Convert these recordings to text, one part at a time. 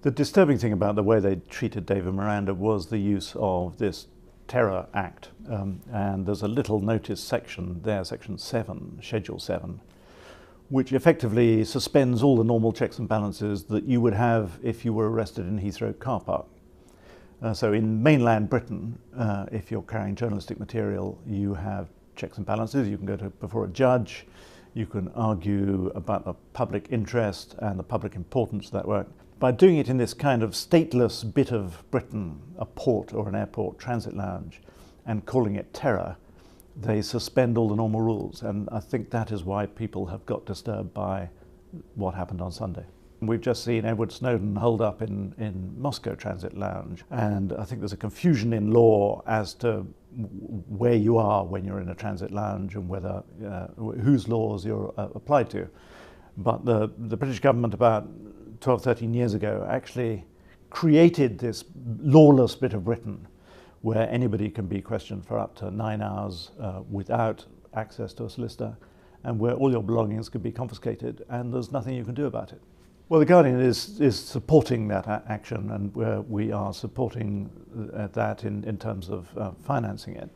The disturbing thing about the way they treated David Miranda was the use of this Terror Act. And there's a little notice section there, section 7, schedule 7, which effectively suspends all the normal checks and balances that you would have if you were arrested in Heathrow car park. So in mainland Britain, if you're carrying journalistic material, you have checks and balances. You can go before a judge, you can argue about the public interest and the public importance of that work. By doing it in this kind of stateless bit of Britain, a port or an airport transit lounge, and calling it terror, they suspend all the normal rules. And I think that is why people have got disturbed by what happened on Sunday. We've just seen Edward Snowden holed up in Moscow Transit Lounge, and I think there's a confusion in law as to where you are when you're in a transit lounge and whether whose laws you're applied to. But the British government about 12, 13 years ago actually created this lawless bit of Britain where anybody can be questioned for up to 9 hours without access to a solicitor, and where all your belongings can be confiscated and there's nothing you can do about it. Well, The Guardian is supporting that action, and we are supporting that in terms of financing it,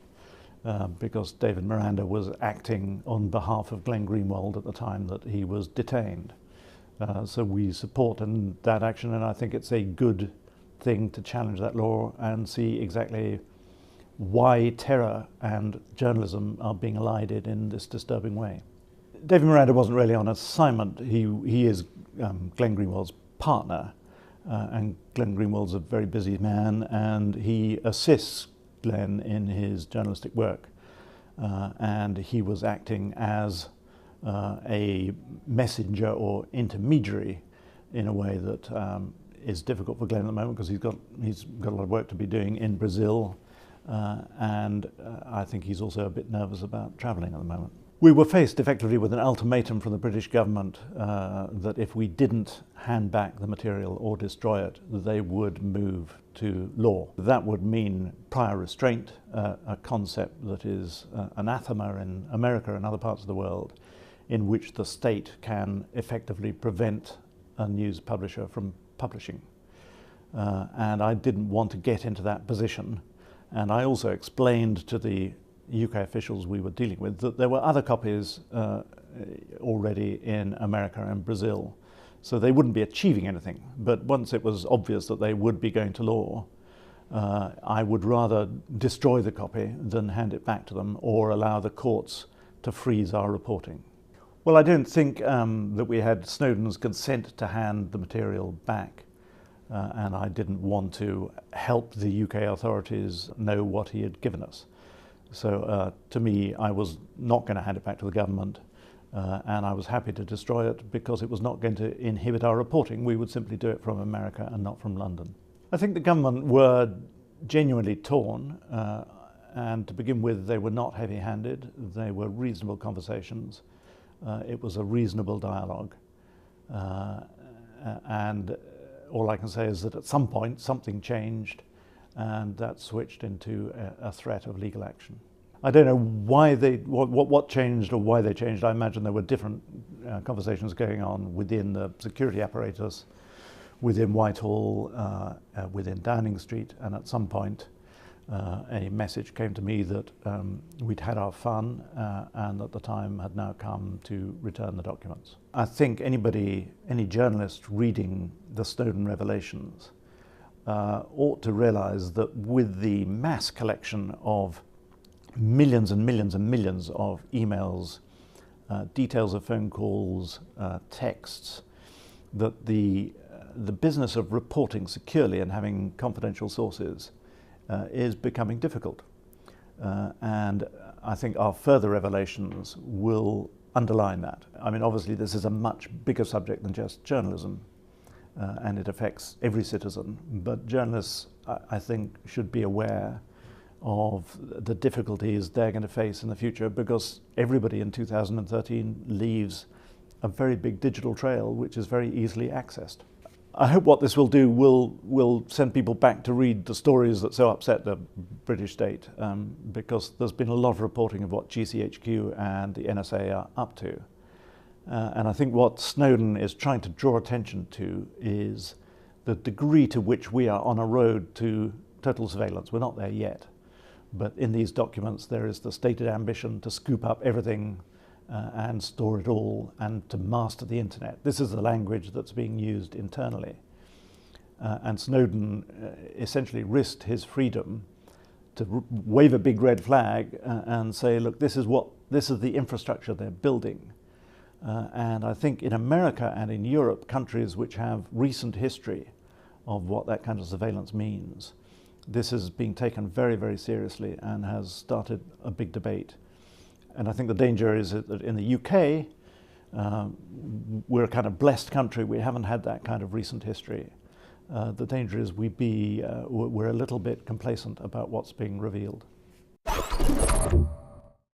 because David Miranda was acting on behalf of Glenn Greenwald at the time that he was detained. So we support that action, and I think it's a good thing to challenge that law and see exactly why terror and journalism are being elided in this disturbing way. David Miranda wasn't really on assignment. He is Glenn Greenwald's partner, and Glenn Greenwald's a very busy man, and he assists Glenn in his journalistic work, and he was acting as a messenger or intermediary in a way that is difficult for Glenn at the moment, because he's got a lot of work to be doing in Brazil, and I think he's also a bit nervous about travelling at the moment. We were faced effectively with an ultimatum from the British government that if we didn't hand back the material or destroy it, they would move to law. That would mean prior restraint, a concept that is anathema in America and other parts of the world, in which the state can effectively prevent a news publisher from publishing. And I didn't want to get into that position. And I also explained to the UK officials we were dealing with that there were other copies already in America and Brazil, so they wouldn't be achieving anything. But once it was obvious that they would be going to law, I would rather destroy the copy than hand it back to them or allow the courts to freeze our reporting. Well, I don't think that we had Snowden's consent to hand the material back, and I didn't want to help the UK authorities know what he had given us. So to me, I was not going to hand it back to the government, and I was happy to destroy it because it was not going to inhibit our reporting. We would simply do it from America and not from London. I think the government were genuinely torn, and to begin with, they were not heavy-handed. They were reasonable conversations. It was a reasonable dialogue. And all I can say is that at some point, something changed, and that switched into a threat of legal action. I don't know why what changed or why they changed. I imagine there were different conversations going on within the security apparatus, within Whitehall, within Downing Street, and at some point a message came to me that we'd had our fun and that the time had now come to return the documents. I think any journalist reading the Snowden revelations ought to realize that with the mass collection of millions and millions and millions of emails, details of phone calls, texts, that the business of reporting securely and having confidential sources is becoming difficult. And I think our further revelations will underline that. I mean, obviously this is a much bigger subject than just journalism, and it affects every citizen, but journalists, I think, should be aware of the difficulties they're going to face in the future, because everybody in 2013 leaves a very big digital trail which is very easily accessed. I hope what this will do will send people back to read the stories that so upset the British state, because there's been a lot of reporting of what GCHQ and the NSA are up to. And I think what Snowden is trying to draw attention to is the degree to which we are on a road to total surveillance. We're not there yet. But in these documents, there is the stated ambition to scoop up everything and store it all and to master the internet. This is the language that's being used internally. And Snowden essentially risked his freedom to wave a big red flag and say, look, this is the infrastructure they're building. And I think in America and in Europe, countries which have recent history of what that kind of surveillance means, this is being taken very, very seriously and has started a big debate. And I think the danger is that in the UK, we're a kind of blessed country. We haven't had that kind of recent history. The danger is we're a little bit complacent about what's being revealed.